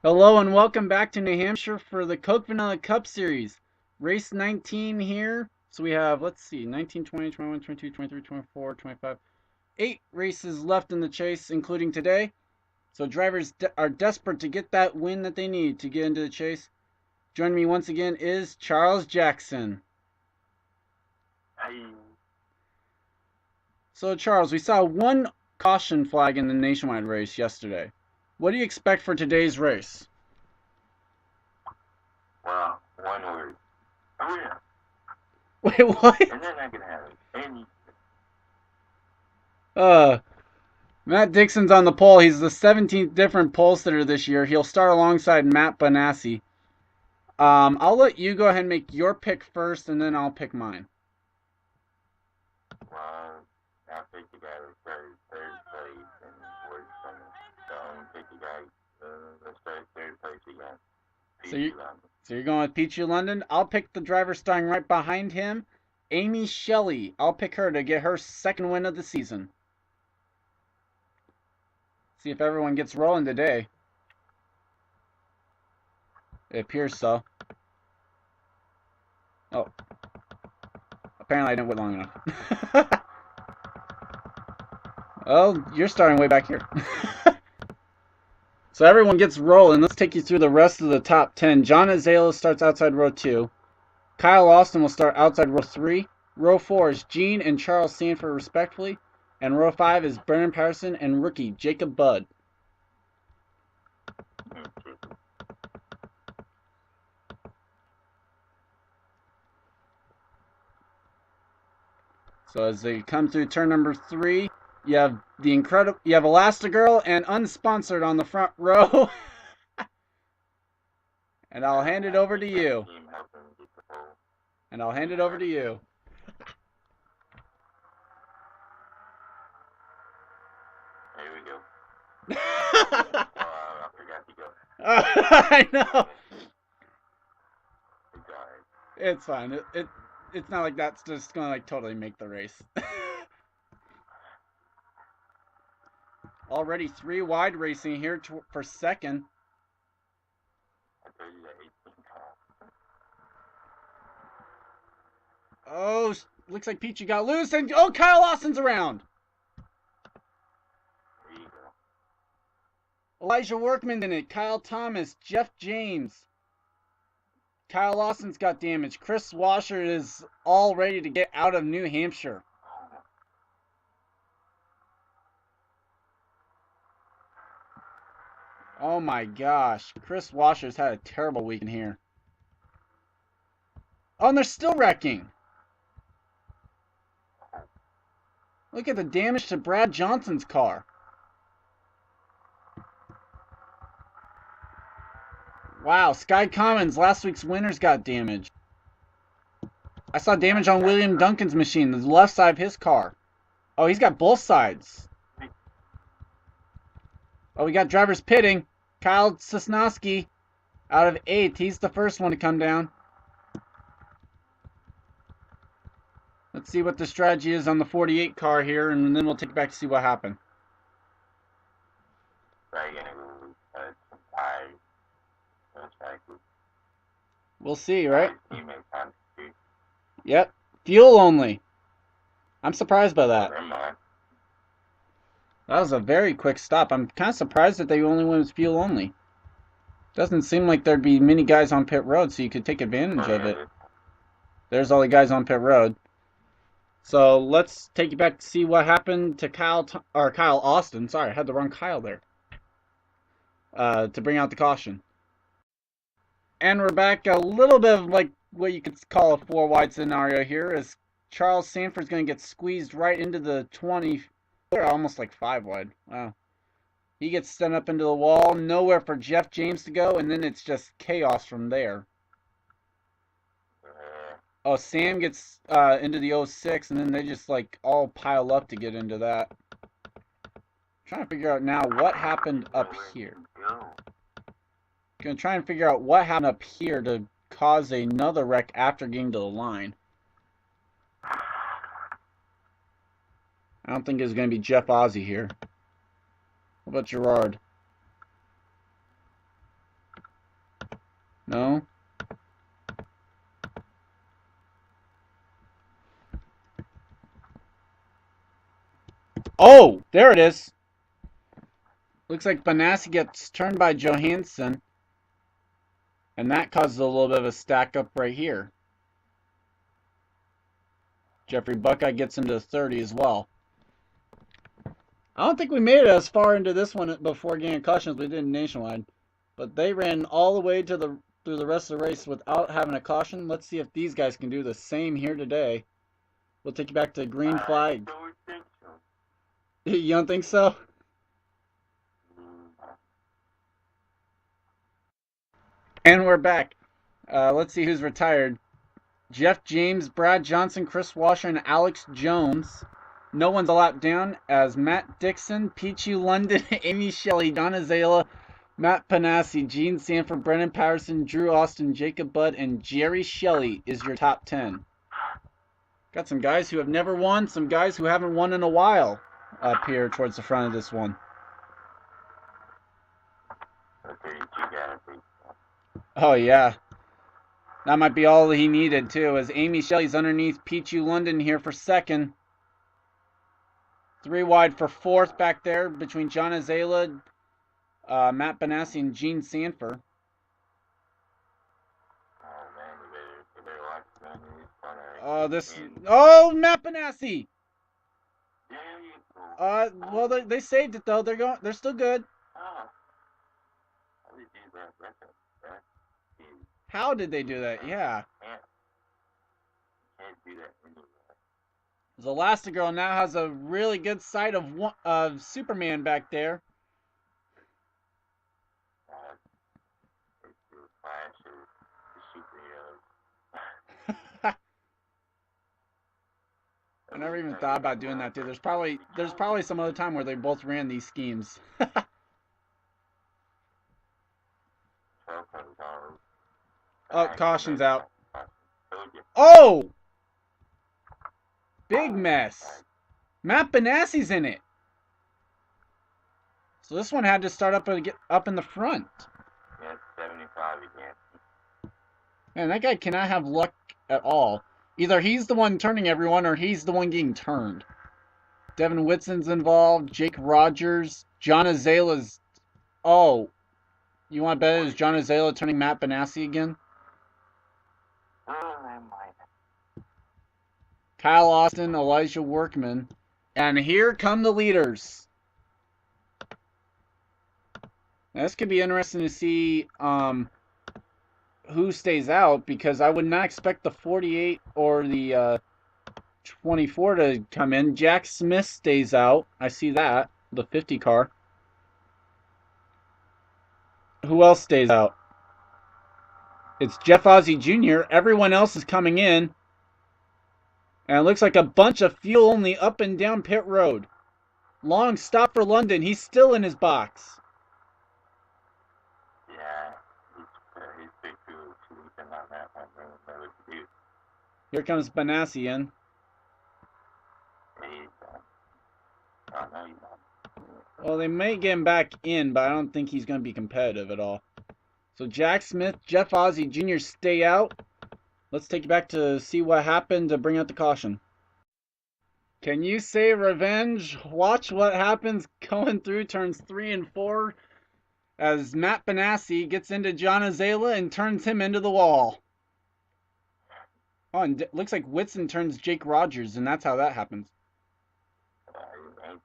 Hello and welcome back to New Hampshire for the Coke Vanilla Cup Series. Race 19 here. So we have, let's see, 19, 20, 21, 22, 23, 24, 25. 8 races left in the chase, including today. So drivers are desperate to get that win that they need to get into the chase. Joining me once again is Charles Jackson. Hey. So Charles, we saw one caution flag in the nationwide race yesterday. What do you expect for today's race? Well, one word. Oh yeah. Wait, what? And then I can have any. Matt Dixon's on the pole. He's the 17th different pole sitter this year. He'll start alongside Matt Bonasse. I'll let you go ahead and make your pick first, and then I'll pick mine. Well, I'll pick the guy that started third place and Werkman. So I'm gonna pick the guy that started third place again. Pichu London. So you're going with Pichu London. I'll pick the driver starting right behind him, Amy Shelly. I'll pick her to get her second win of the season. See if everyone gets rolling today. It appears so. Oh. Apparently I didn't wait long enough. Well, you're starting way back here. So everyone gets rolling. Let's take you through the rest of the top 10. John Azalea starts outside row 2. Kyle Austin will start outside row 3. Row 4 is Jeanne and Charles Sandfer respectively. And row 5 is Brennan Patterson and rookie Jacob Budd. So as they come through turn number 3, you have Elastigirl and Unsponsored on the front row. And I'll hand it over to you. And I'll hand it over to you. There we go. I forgot to go. I know. Sorry. It's fine. It's not like that's just gonna like totally make the race. Already 3 wide racing here for second. I told you that 18 car. Oh, looks like Pichu got loose, and oh, Kyle Austin's around. There you go. Elijah Werkman in it. Kyle Thomas, Jeff James. Kyle Austin's got damage. Kris Wascher is all ready to get out of New Hampshire. Oh my gosh. Kris Wascher's had a terrible weekend here. Oh, and they're still wrecking. Look at the damage to Brad Johnson's car. Wow, Skye Commons, last week's winners, got damaged. I saw damage on William Duncan's machine, the left side of his car. Oh, he's got both sides. Oh, we got drivers pitting. Kyle Sosnoski out of 8th. He's the first one to come down. Let's see what the strategy is on the 48 car here, and then we'll take it back to see what happened. We'll see, right? Yep. Fuel only. I'm surprised by that. That was a very quick stop. I'm kind of surprised that they only went with fuel only. Doesn't seem like there'd be many guys on pit road, so you could take advantage of it. There's all the guys on pit road. So let's take you back to see what happened to Kyle Austin. Sorry, I had the wrong Kyle there. To bring out the caution. And we're back. A little bit of like what you could call a 4-wide scenario here, as Charles Sandfer's going to get squeezed right into the 20. They're almost like 5-wide. Wow. He gets sent up into the wall. Nowhere for Jeff James to go, and then it's just chaos from there. Oh, Sam gets into the 06, and then they just like all pile up to get into that. Trying to figure out now what happened up here. Gonna try and figure out what happened up here to cause another wreck after getting to the line. I don't think it's gonna be Jeff Ozzie here. What about Gerard? No? Oh! There it is! Looks like Bonasse gets turned by Johansson. And that causes a little bit of a stack up right here. Jeffre Buckeye gets into 30 as well. I don't think we made it as far into this one before getting a caution as we did nationwide. But they ran all the way to through the rest of the race without having a caution. Let's see if these guys can do the same here today. We'll take you back to green flag. You don't think so? And we're back. Let's see who's retired. Jeff James, Brad Johnson, Kris Wascher, and Alex Jones. No one's a lap down as Matt Dixon, Pichu London, Amy Shelly, Don Azalea, Matt Bonasse, Jeanne Sandfer, Brennan Patterson, Drew Austin, Jacob Budd, and Jerry Shelly is your top 10. Got some guys who have never won, some guys who haven't won in a while up here towards the front of this one. Oh, yeah. That might be all he needed, too, as Amy Shelly's underneath Pichu London here for second. 3 wide for fourth back there between John Azalea, Matt Bonasse, and Jeanne Sandfer. Oh, Matt Bonasse! Well, they saved it though. They're still good. How did they do that? Yeah. The Elastigirl now has a really good sight of Superman back there. I never even thought about doing that, dude. There's probably some other time where they both ran these schemes. Oh, caution's out. Oh! Big mess. Matt Bonasse's in it. So this one had to start up in the front. Yeah, 75 again. Man, that guy cannot have luck at all. Either he's the one turning everyone or he's the one getting turned. Devin Witson's involved. Jake Rogers. John Azalea's... Oh. You want to bet it is John Azalea turning Matt Bonasse again? Kyle Austin, Elijah Werkman. And here come the leaders. Now, this could be interesting to see who stays out, because I would not expect the 48 or the 24 to come in. Jack Smith stays out. I see that. The 50 car. Who else stays out? It's Ozzie Jr. Everyone else is coming in. And it looks like a bunch of fuel only up and down pit road. Long stop for London. He's still in his box. Yeah, he's big fuel sleeping on that one. Here comes Bonasse in. Well, they may get him back in, but I don't think he's going to be competitive at all. So Jack Smith, Ozzie Jr. stay out. Let's take you back to see what happened to bring out the caution. Can you say revenge? Watch what happens going through turns 3 and 4 as Matt Bonasse gets into John Azalea and turns him into the wall. Oh, and it looks like Whitson turns Jake Rogers, and that's how that happens. Ain't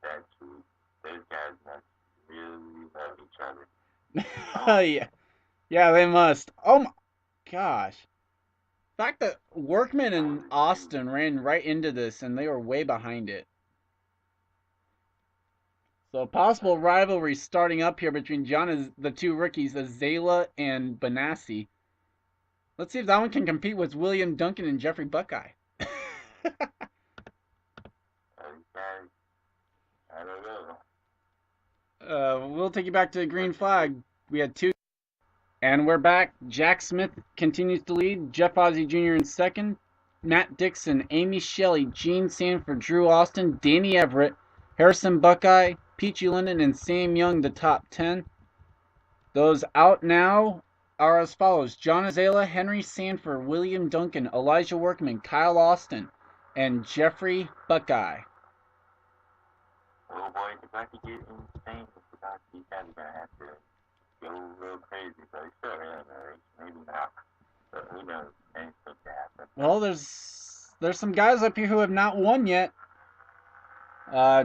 that true? Those guys must really love each other. Yeah, they must. Oh my gosh. The fact that Werkman and Austin ran right into this and they were way behind it. So a possible rivalry starting up here between the two rookies, Azalea and Bonasse. Let's see if that one can compete with William Duncan and Jeffre Buckeye. I don't know. We'll take you back to the green flag. We had 2. And we're back. Jack Smith continues to lead. Ozzie Jr. in second. Matt Dixon, Amy Shelly, Jeanne Sandfer, Drew Austin, Danny Everett, Harrison Buckeye, Pichu London, and Sam Young, the top 10. Those out now are as follows: John Azalea, Henry Sandfer, William Duncan, Elijah Werkman, Kyle Austin, and Jeffre Buckeye. Oh boy, Kentucky get insane. Kentucky kind of gonna have to go real crazy, but he's still in the race. Maybe not, but who knows? Anything can happen. Well, there's some guys up here who have not won yet.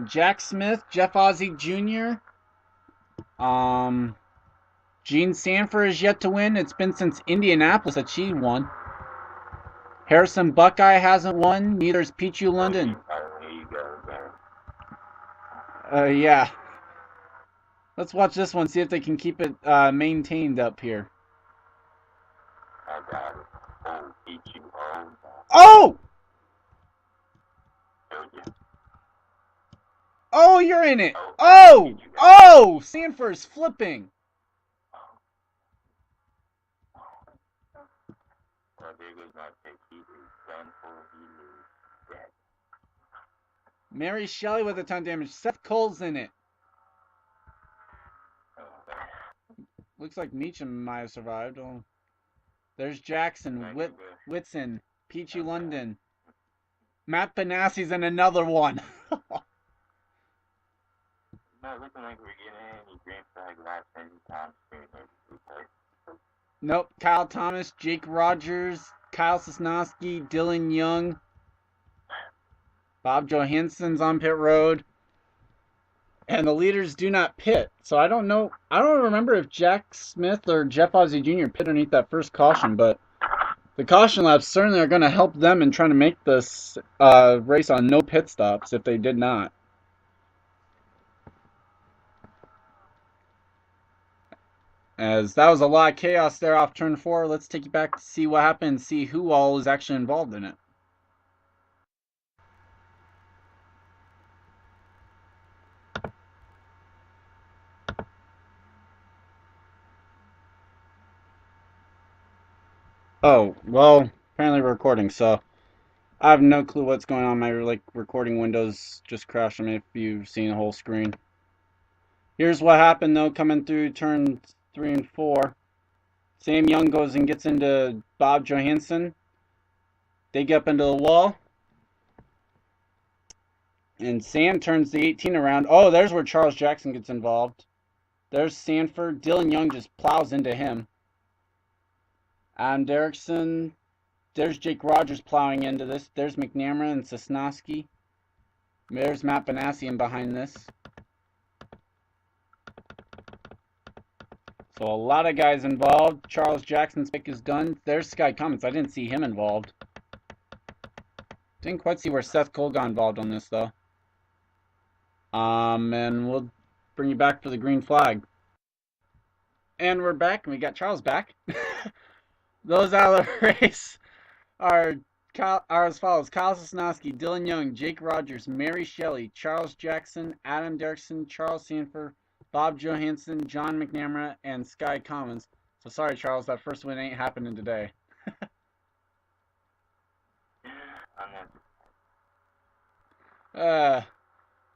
Jack Smith, Ozzie Jr. Jeanne Sandfer is yet to win. It's been since Indianapolis that she won. Harrison Buckeye hasn't won. Neither is Pichu London. There you go, Yeah. Let's watch this one, see if they can keep it maintained up here. I got it. Oh, Pichu. Oh! Told you. Oh, you're in it. Oh! Oh! Sandfer's flipping. Well, there goes my pick. He is done for. He is dead. Mary Shelly with a ton of damage. Seth Cole's in it. Looks like Meecham might have survived. Oh. There's Jackson, Witson, Pichu London. Matt Bonasse's in another one. Not looking like we're getting any green flag laps anytime soon. Nope. Kyle Thomas, Jake Rogers, Kyle Sosnoski, Dillon Young. Bob Johansson's on pit road. And the leaders do not pit. So I don't know. I don't remember if Jack Smith or Ozzie Jr. pit underneath that first caution. But the caution laps certainly are going to help them in trying to make this race on no pit stops if they did not. As that was a lot of chaos there off turn 4. Let's take you back to see what happened and see who all is actually involved in it. Oh, well, apparently we're recording, so I have no clue what's going on. My recording windows just crashed on me if you've seen the whole screen. Here's what happened though, coming through turns 3 and 4. Sam Young goes and gets into Bob Johansson. They get up into the wall. And Sam turns the 18 around. Oh, there's where Charles Jackson gets involved. There's Sandfer. Dillon Young just plows into him. Derrickson. There's Jake Rogers plowing into this. There's McNamara and Sosnoski. There's Matt Bonasse in behind this. So a lot of guys involved. Charles Jackson's pick is done. There's Skye Commons. I didn't see him involved. Didn't quite see where Seth Cole got involved on this though. And we'll bring you back for the green flag. And we're back, and we got Charles back. Those out of the race are as follows: Kyle Sosnoski, Dillon Young, Jake Rogers, Mary Shelly, Charles Jackson, Adam Derrickson, Charles Sandfer, Bob Johansson, John McNamara, and Skye Commons. So sorry, Charles, that first win ain't happening today.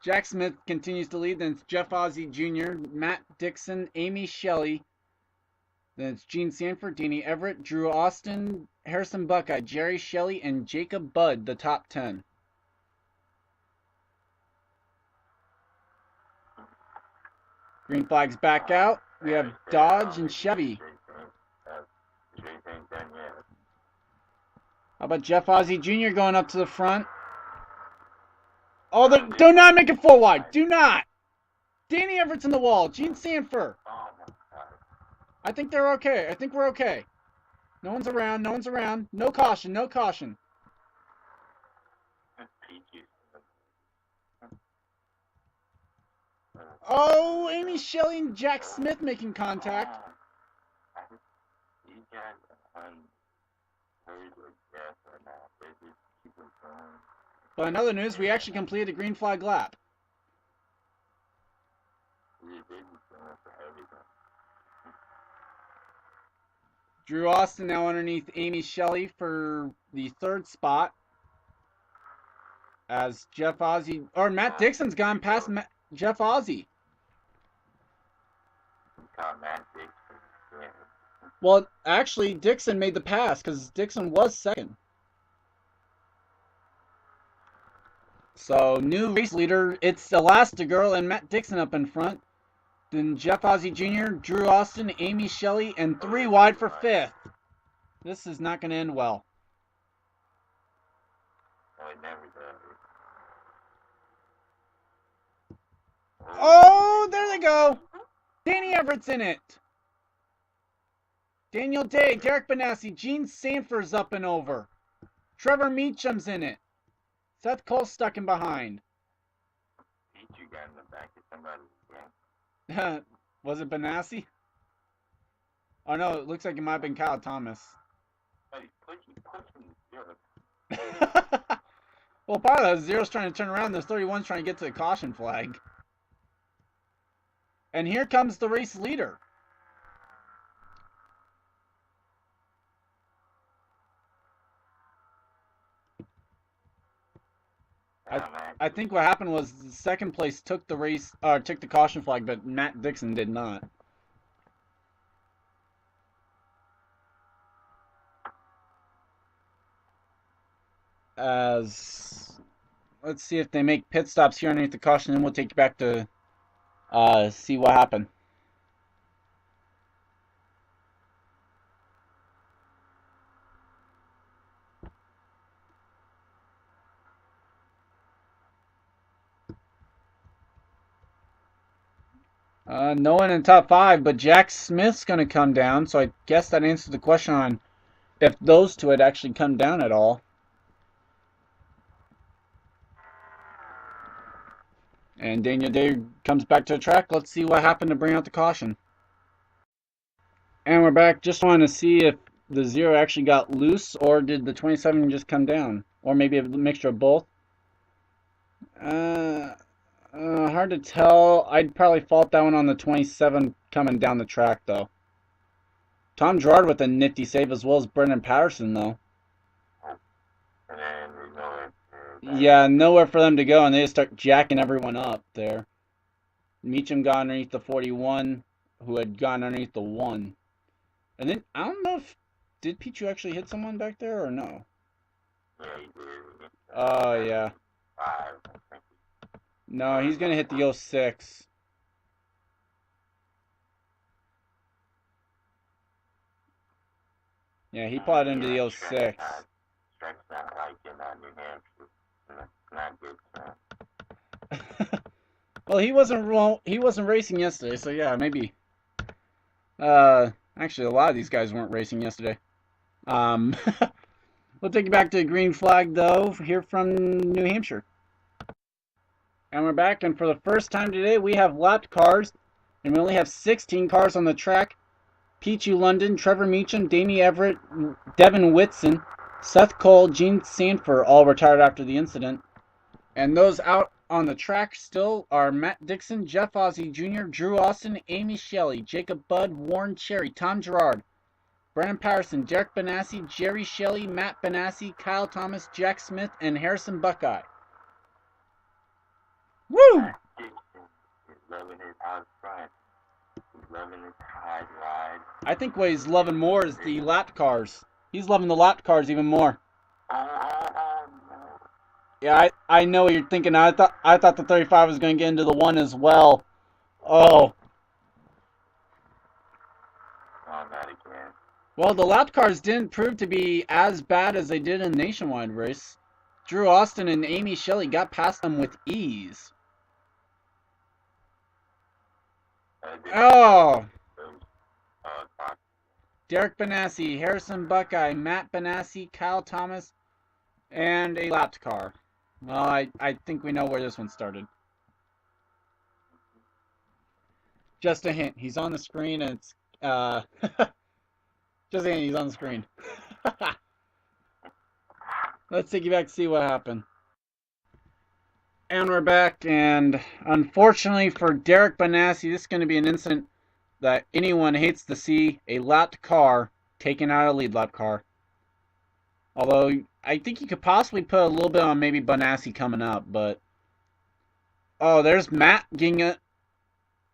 Jack Smith continues to lead. Then it's Ozzie Jr., Matt Dixon, Amy Shelly. Then it's Jeanne Sandfer, Danny Everett, Drew Austin, Harrison Buckeye, Jerry Shelly, and Jacob Budd, the top 10. Green flag's back out. We have Dodge and Chevy. How about Ozzie Jr. going up to the front? Oh, do not make it full wide. Do not. Danny Everett's in the wall. Jeanne Sandfer. I think they're okay. I think we're okay. No one's around. No one's around. No caution. No caution. Oh, Amy Shelly and Jack Smith making contact. But in other news, we actually completed a green flag lap. Drew Austin now underneath Amy Shelly for the 3rd spot. As Matt Dixon's gone past Ozzie. Well, actually, Dixon made the pass because Dixon was second. So, new race leader, it's Elastigirl and Matt Dixon up in front. Then Jeff Ozzie Jr., Drew Austin, Amy Shelly, and 3 wide for 5th. This is not going to end well. Oh, there they go. Danny Everett's in it. Daniel Day, Derek Bonasse, Jeanne Sandfer's up and over. Trevor Meecham's in it. Seth Cole stuck in behind. Pichu got in the back of somebody again. Was it Bonasse? Oh no, it looks like it might have been Kyle Thomas. Hey, pushing Well, part of that, Zero's trying to turn around. There's 31's trying to get to the caution flag. And here comes the race leader. I think what happened was the second place took the race, took the caution flag, but Matt Dixon did not. Let's see if they make pit stops here underneath the caution, and we'll take you back to see what happened. No one in top 5, but Jack Smith's going to come down, so I guess that answers the question on if those two had actually come down at all. And Daniel Day comes back to the track. Let's see what happened to bring out the caution. And we're back. Just wanted to see if the 0 actually got loose, or did the 27 just come down? Or maybe a mixture of both. Hard to tell. I'd probably fault that one on the 27 coming down the track, though. Tom Gerard with a nifty save, as well as Brendan Patterson, though. Yeah, nowhere for them to go, and they just start jacking everyone up there. Meecham got underneath the 41, who had gone underneath the 1. And then, I don't know if... Did Pichu actually hit someone back there, or no? Yeah, he did. Oh, yeah. 5. No, he's going to hit the 06. Yeah, he plotted into the 06. Stretch not like in New Hampshire. Not good, Well, he wasn't racing yesterday, so yeah, maybe. Actually, a lot of these guys weren't racing yesterday. We'll take you back to the green flag, though, here from New Hampshire. And we're back, and for the first time today, we have lapped cars, and we only have 16 cars on the track. Pichu London, Trevor Meecham, Danny Everett, Devin Witson, Seth Cole, Jeanne Sandfer all retired after the incident. And those out on the track still are Matt Dixon, Jeff Ozzie Jr., Drew Austin, Amy Shelly, Jacob Budd, Warren Cherry, Tom Gerard, Brendan Patterson, Derek Bonasse, Jerry Shelly, Matt Bonasse, Kyle Thomas, Jack Smith, and Harrison Buckeye. Woo! I think what he's loving more is the lapped cars. He's loving the lapped cars even more. Yeah, I know what you're thinking. I thought the 35 was going to get into the 1 as well. Oh. Well, the lapped cars didn't prove to be as bad as they did in the nationwide race. Drew Austin and Amy Shelly got past them with ease. Oh! Derek Bonasse, Harrison Buckeye, Matt Bonasse, Kyle Thomas, and a lapped car. Well, I think we know where this one started. Just a hint. He's on the screen, and it's... just a hint, he's on the screen. Let's take you back to see what happened. And we're back, and unfortunately for Derek Bonasse, this is going to be an incident that anyone hates to see, a lapped car taking out a lead lap car. Although, I think you could possibly put a little bit on maybe Bonasse coming up, but... Oh, there's Matt getting a...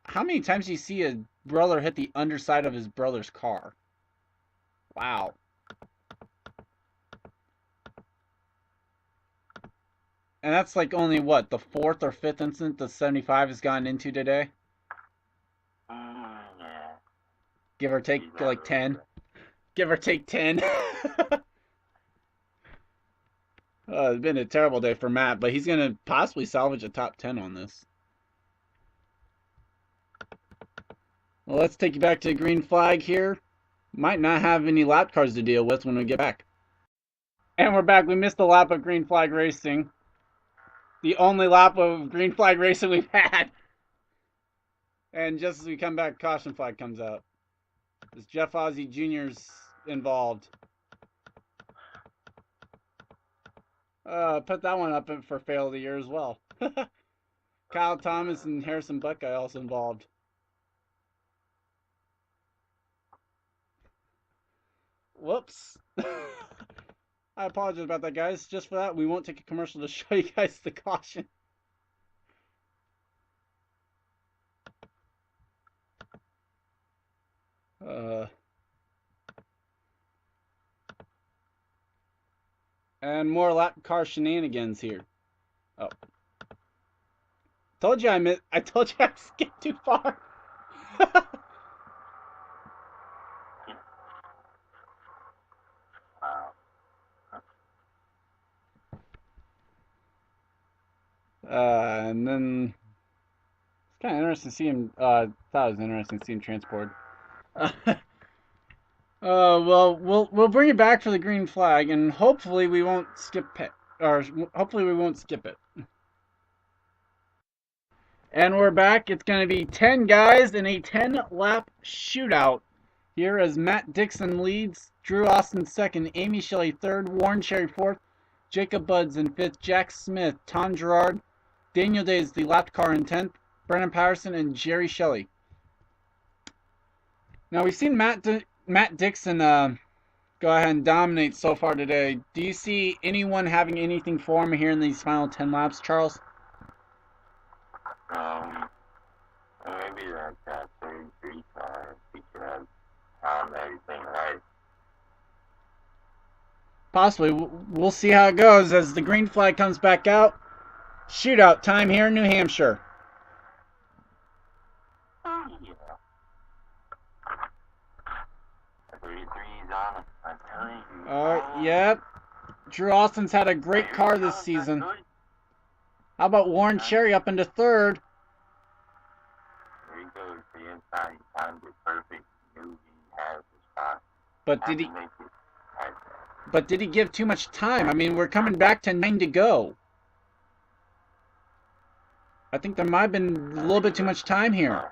How many times do you see a brother hit the underside of his brother's car? Wow. And that's like only, what, the 4th or 5th incident the 75 has gotten into today? Yeah. Give or take, like 10. Give or take 10. It's been a terrible day for Matt, but he's going to possibly salvage a top 10 on this. Well, let's take you back to the green flag here. Might not have any lap cars to deal with when we get back. And we're back. We missed the lap of green flag racing. The only lap of green flag racing we've had. And just as we come back, caution flag comes out. This Ozzie Jr.'s involved. Put that one up for fail of the year as well. Kyle Thomas and Harrison Buckeye also involved. Whoops. I apologize about that, guys. Just for that, we won't take a commercial to show you guys the caution. And more lap car shenanigans here. Oh. Told you I told you I skipped too far. And then it's kind of interesting to see him. Thought it was interesting to see him transport. Well, we'll bring it back for the green flag, and hopefully we won't skip it. Or hopefully we won't skip it. And we're back. It's going to be 10 guys in a 10-lap shootout here as Matt Dixon leads, Drew Austin second, Amy Shelly third, Warren Cherry fourth, Jacob Buds in fifth, Jack Smith, Tom Gerard, Daniel Day is the lap car in 10th, Brennan Patterson, and Jerry Shelly. Now we've seen Matt Dixon go ahead and dominate so far today. Do you see anyone having anything for him here in these final 10 laps, Charles? Maybe that 33 car, he could have everything right. Possibly. We'll see how it goes as the green flag comes back out. Shootout time here in New Hampshire. Oh, yeah. 33's on, I'm telling you. Yep. Drew Austin's had a great car this season. How about Warren Cherry up into third? There he goes, the inside, he timed it perfect, knew he had the spot. But did he give too much time? I mean, we're coming back to 9 to go. I think there might have been a little bit too much time here.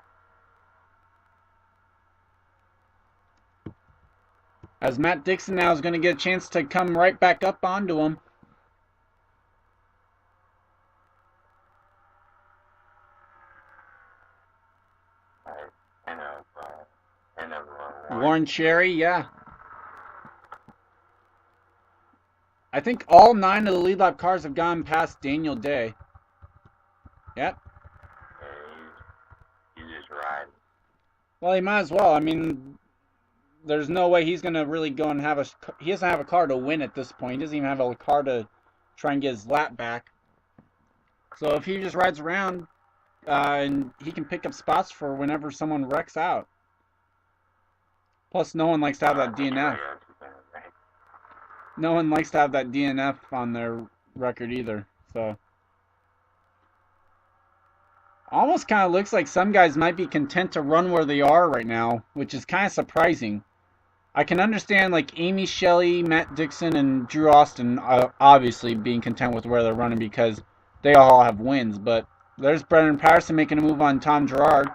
As Matt Dixon now is going to get a chance to come right back up onto him. Warren Cherry, yeah. I think all 9 of the lead lap cars have gone past Daniel Day. Yep. He's just riding. Well, he might as well. I mean, there's no way he's going to really go and have a... He doesn't have a car to win at this point. He doesn't even have a car to try and get his lap back. So if he just rides around, and he can pick up spots for whenever someone wrecks out. Plus, no one likes to have that DNF. No one likes to have that DNF on their record either. So, almost kind of looks like some guys might be content to run where they are right now, which is kind of surprising. I can understand like Amy Shelly, Matt Dixon, and Drew Austin obviously being content with where they're running because they all have wins. But there's Brennan Patterson making a move on Tom Gerard.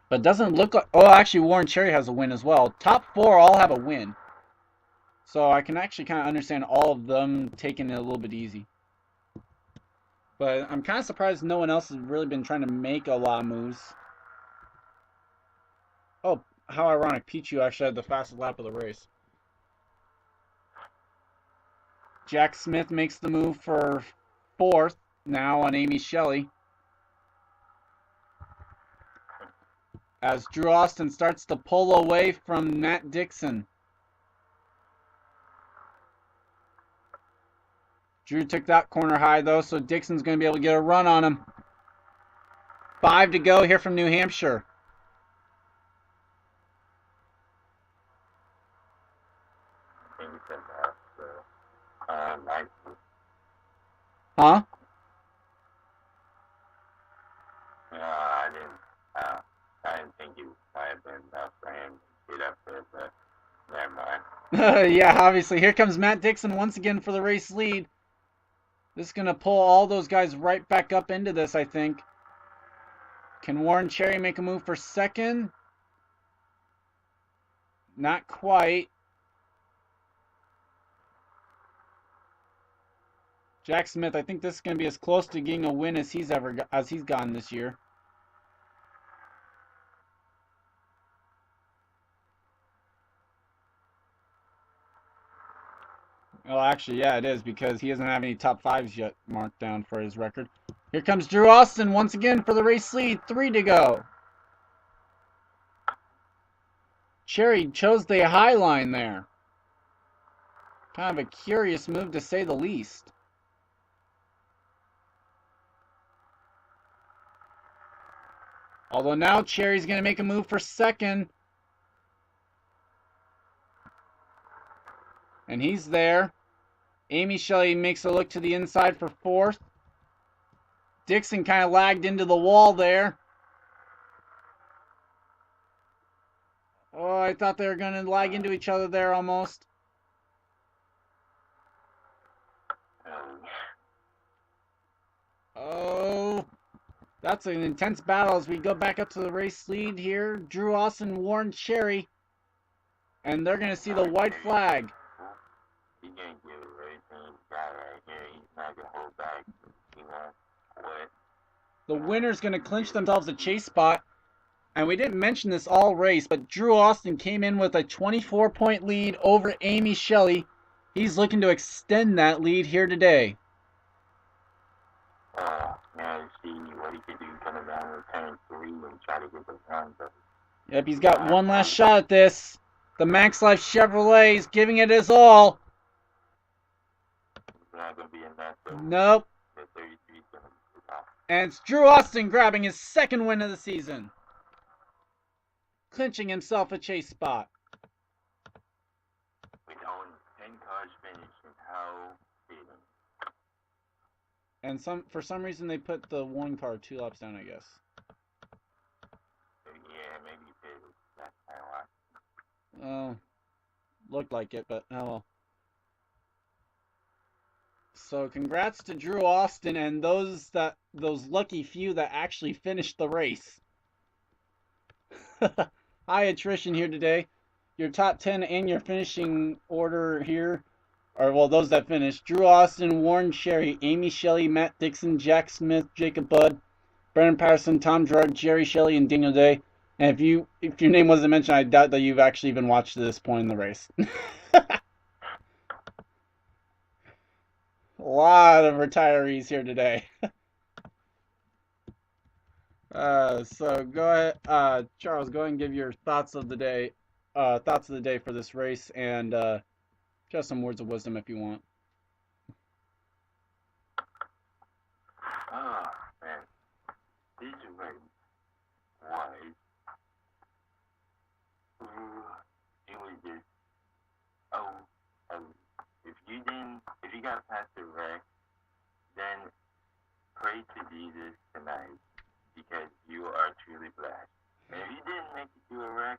But doesn't look like... Oh, actually, Warren Cherry has a win as well. Top 4 all have a win. So I can actually kind of understand all of them taking it a little bit easy. But I'm kind of surprised no one else has really been trying to make a lot of moves. Oh, how ironic. Pichu actually had the fastest lap of the race. Jack Smith makes the move for 4th now on Amy Shelly. as Drew Austin starts to pull away from Matt Dixon. Drew took that corner high, though, so Dixon's going to be able to get a run on him. 5 to go here from New Hampshire. Huh? I didn't think you might have been enough for him to get up there, but never mind. Yeah, obviously. Here comes Matt Dixon once again for the race lead. This is going to pull all those guys right back up into this, I think. Can Warren Cherry make a move for second? Not quite. Jack Smith, I think this is going to be as close to getting a win as he's gotten this year. Well, actually, yeah, it is, because he doesn't have any top 5s yet marked down for his record. Here comes Drew Austin once again for the race lead. 3 to go. Cherry chose the high line there. Kind of a curious move, to say the least. Although now Cherry's going to make a move for second. And he's there. Amy Shelly makes a look to the inside for fourth. Dixon kind of lagged into the wall there. Oh, I thought they were going to lag into each other there almost. Oh, that's an intense battle as we go back up to the race lead here. Drew Austin, Warren Cherry. And they're going to see the white flag. He can't give it everything he's got right here. He's not going to hold back. You know what? The winner's going to clinch themselves a chase spot. And we didn't mention this all race, but Drew Austin came in with a 24-point lead over Amy Shelly. He's looking to extend that lead here today. Now see what he could do coming down with turn 3 and try to get the run. Yep, he's got one last shot at this. The Max Life Chevrolet is giving it his all. Not gonna be enough, though. Nope. The 33 is gonna be tough. And it's Drew Austin grabbing his second win of the season. Clinching himself a chase spot. With only 10 cars finishing, how fitting. And for some reason they put the one car 2 laps down, I guess. Yeah, maybe fitted. That's kind of why. Oh, looked like it, but oh well. So congrats to Drew Austin and those lucky few that actually finished the race. High attrition here today. Your top 10 and your finishing order here are, well, those that finished: Drew Austin, Warren Cherry, Amy Shelly, Matt Dixon, Jack Smith, Jacob Budd, Brennan Patterson, Tom Gerard, Jerry Shelly, and Daniel Day. And if your name wasn't mentioned, I doubt that you've actually even watched to this point in the race. A lot of retirees here today. So go ahead, Charles. Go ahead and give your thoughts of the day. Thoughts of the day for this race, and just some words of wisdom if you want. Oh man, this race was. It was just if you got past the wreck, then pray to Jesus tonight, because you are truly blessed. And if you didn't make it to a wreck,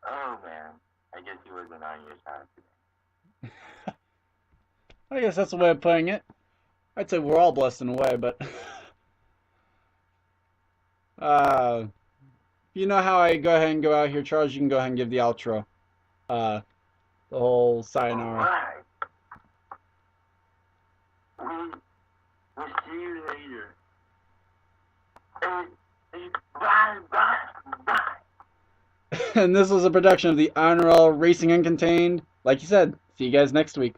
oh man, I guess he wasn't on your side today. I guess that's the way of putting it. I'd say we're all blessed in a way, but you know how I go ahead and go out here, Charles. You can go ahead and give the outro. The whole sayonara. All right. We'll see you later. Bye. And this was a production of the Inorl Racing Uncontained. Like you said, see you guys next week.